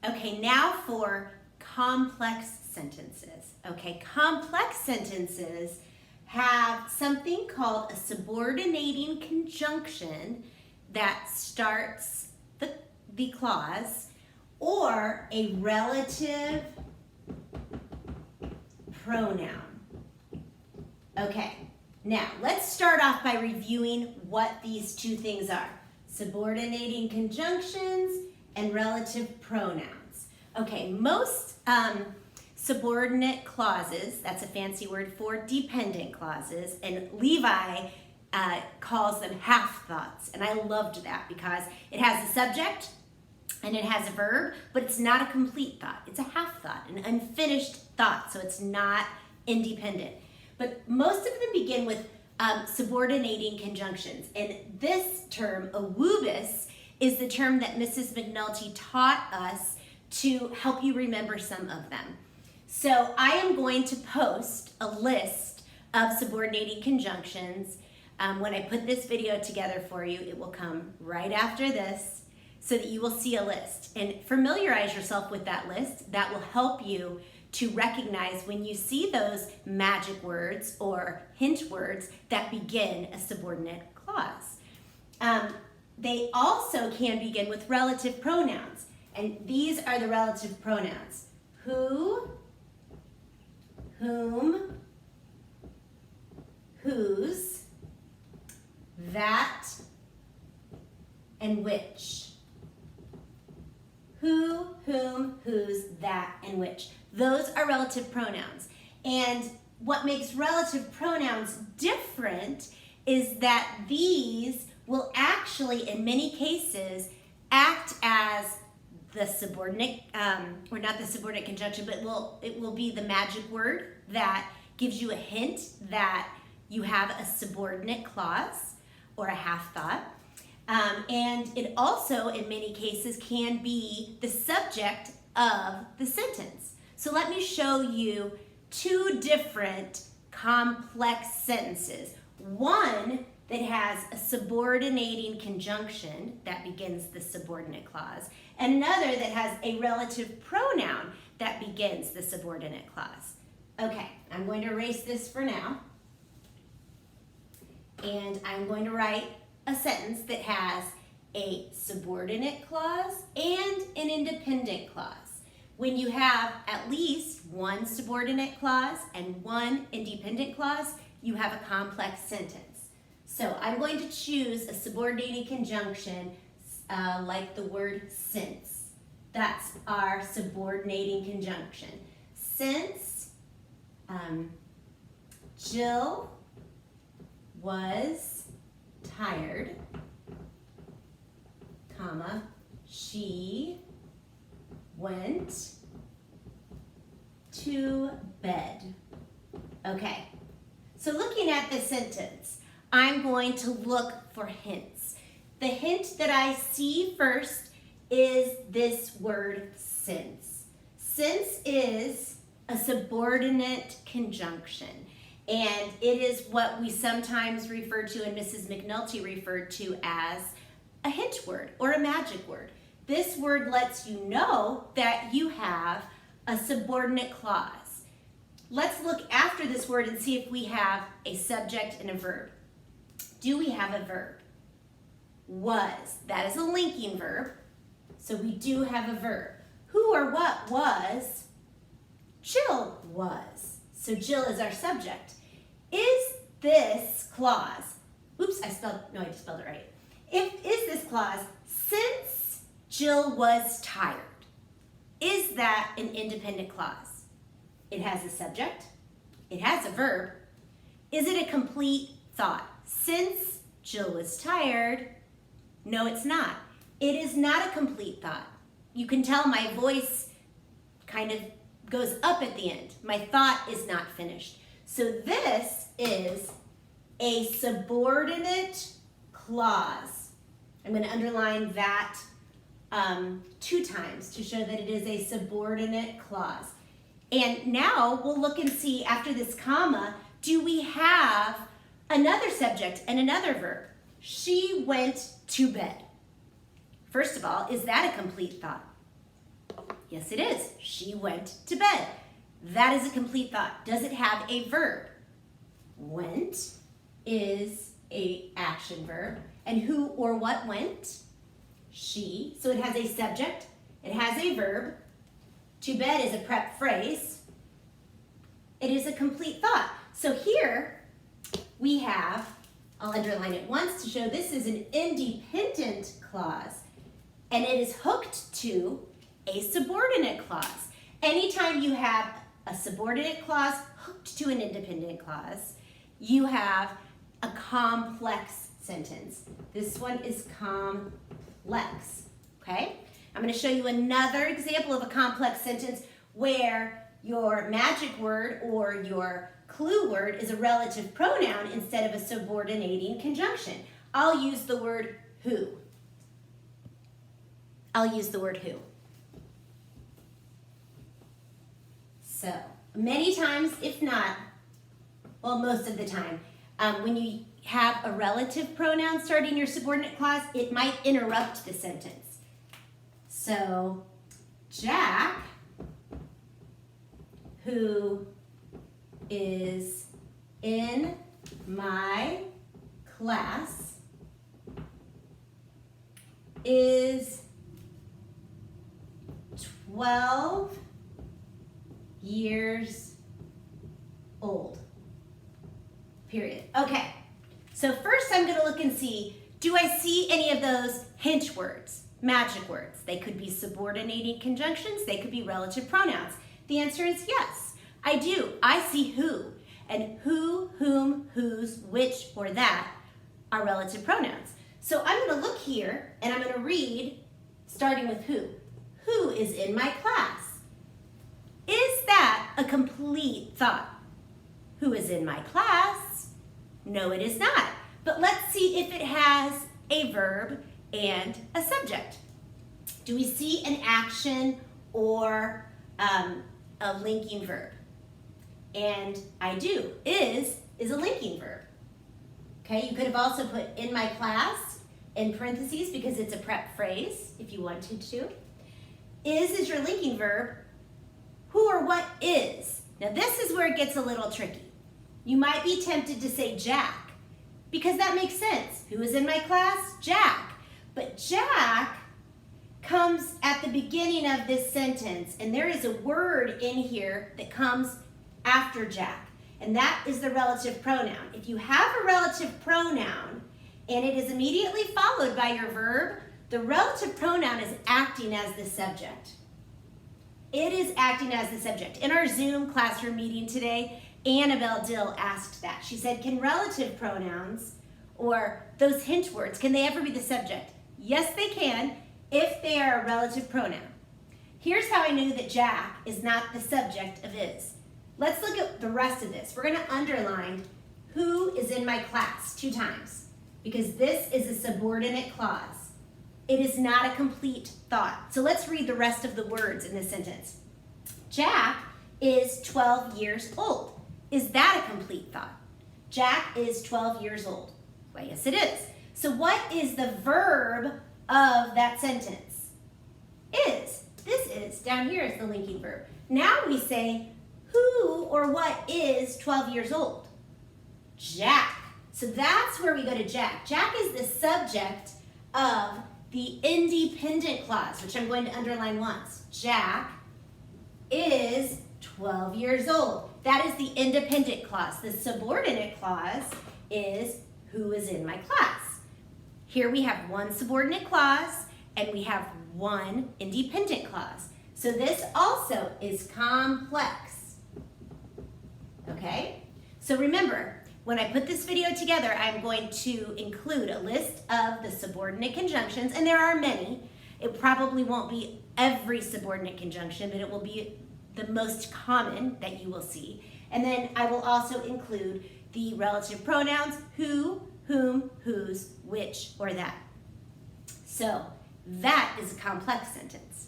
Okay, now for complex sentences. Okay, complex sentences have something called a subordinating conjunction that starts the clause, or a relative pronoun. Okay, now let's start off by reviewing what these two things are: subordinating conjunctions and relative pronouns. Okay, most subordinate clauses, that's a fancy word for dependent clauses, and Levi calls them half thoughts, and I loved that because it has a subject and it has a verb, but it's not a complete thought. It's a half thought, an unfinished thought, so it's not independent. But most of them begin with subordinating conjunctions, and this term, awubis, is the term that Mrs. McNulty taught us to help you remember some of them. So I am going to post a list of subordinating conjunctions. When I put this video together for you, it will come right after this so that you will see a list. And familiarize yourself with that list. That will help you to recognize when you see those magic words or hint words that begin a subordinate clause. They also can begin with relative pronouns. And these are the relative pronouns: who, whom, whose, that, and which. Who, whom, whose, that, and which. Those are relative pronouns. And what makes relative pronouns different is that these will actually, in many cases, act as the subordinate, or not the subordinate conjunction, but it will be the magic word that gives you a hint that you have a subordinate clause or a half thought. And it also, in many cases, can be the subject of the sentence. So let me show you two different complex sentences. One that has a subordinating conjunction that begins the subordinate clause, and another that has a relative pronoun that begins the subordinate clause. Okay, I'm going to erase this for now. And I'm going to write a sentence that has a subordinate clause and an independent clause. When you have at least one subordinate clause and one independent clause, you have a complex sentence. So I'm going to choose a subordinating conjunction like the word since. That's our subordinating conjunction. Since Jill was tired, comma, she went to bed. Okay, so looking at this sentence, I'm going to look for hints. The hint that I see first is this word since. Since is a subordinate conjunction, and it is what we sometimes refer to, and Mrs. McNulty referred to, as a hint word or a magic word. This word lets you know that you have a subordinate clause. Let's look after this word and see if we have a subject and a verb. Do we have a verb? Was. That is a linking verb, so we do have a verb. Who or what was? Jill was. So Jill is our subject. Is this clause, oops, I just spelled it right. Is this clause, since Jill was tired, is that an independent clause? It has a subject, it has a verb. Is it a complete thought? Since Jill was tired, no, it's not. It is not a complete thought. You can tell my voice kind of goes up at the end. My thought is not finished. So this is a subordinate clause. I'm going to underline that 2 times to show that it is a subordinate clause. And now we'll look and see, after this comma, do we have another subject and another verb? She went to bed. First of all, is that a complete thought? Yes, it is. She went to bed. That is a complete thought. Does it have a verb? Went is a action verb. And who or what went? She. So it has a subject. It has a verb. To bed is a prep phrase. It is a complete thought. So here we have, I'll underline it once to show this is an independent clause. And it is hooked to a subordinate clause. Anytime you have a subordinate clause hooked to an independent clause, you have a complex sentence. This one is complex, okay? I'm going to show you another example of a complex sentence where your magic word or your clue word is a relative pronoun instead of a subordinating conjunction. I'll use the word who. I'll use the word who. So, many times, if not, well, most of the time, when you have a relative pronoun starting your subordinate clause, it might interrupt the sentence. So, Jack, who is in my class, is 12 years old. Period. Okay, so first I'm going to look and see, do I see any of those hint words, magic words? They could be subordinating conjunctions, they could be relative pronouns. The answer is yes, I do. I see who, and who, whom, whose, which, or that are relative pronouns. So I'm going to look here, and I'm going to read, starting with who. Who is in my class? Is that a complete thought? Who is in my class? No, it is not. But let's see if it has a verb and a subject. Do we see an action or a linking verb? And I do. Is a linking verb. Okay, you could have also put in my class in parentheses because it's a prep phrase if you wanted to. Is your linking verb. Who or what is? Now this is where it gets a little tricky. You might be tempted to say Jack because that makes sense. Who is in my class? Jack. But Jack comes at the beginning of this sentence, and there is a word in here that comes after Jack, and that is the relative pronoun. If you have a relative pronoun and it is immediately followed by your verb, the relative pronoun is acting as the subject. It is acting as the subject. In our Zoom classroom meeting today, Annabelle Dill asked that. She said, can relative pronouns or those hint words, can they ever be the subject? Yes, they can if they are a relative pronoun. Here's how I knew that Jack is not the subject of is. Let's look at the rest of this. We're going to underline who is in my class 2 times because this is a subordinate clause. It is not a complete thought. So let's read the rest of the words in this sentence. Jack is 12 years old. Is that a complete thought? Jack is 12 years old. Well, yes, it is. So what is the verb of that sentence? Is. This is. Down here is the linking verb. Now we say, who or what is 12 years old? Jack. So that's where we go to Jack. Jack is the subject of the independent clause, which I'm going to underline once. Jack is 12 years old. That is the independent clause. The subordinate clause is who is in my class. Here we have one subordinate clause and we have one independent clause. So this also is complex. Okay? So remember, when I put this video together, I'm going to include a list of the subordinate conjunctions, and there are many. It probably won't be every subordinate conjunction, but it will be the most common that you will see. And then I will also include the relative pronouns, who, whom, whose, which, or that. So that is a complex sentence.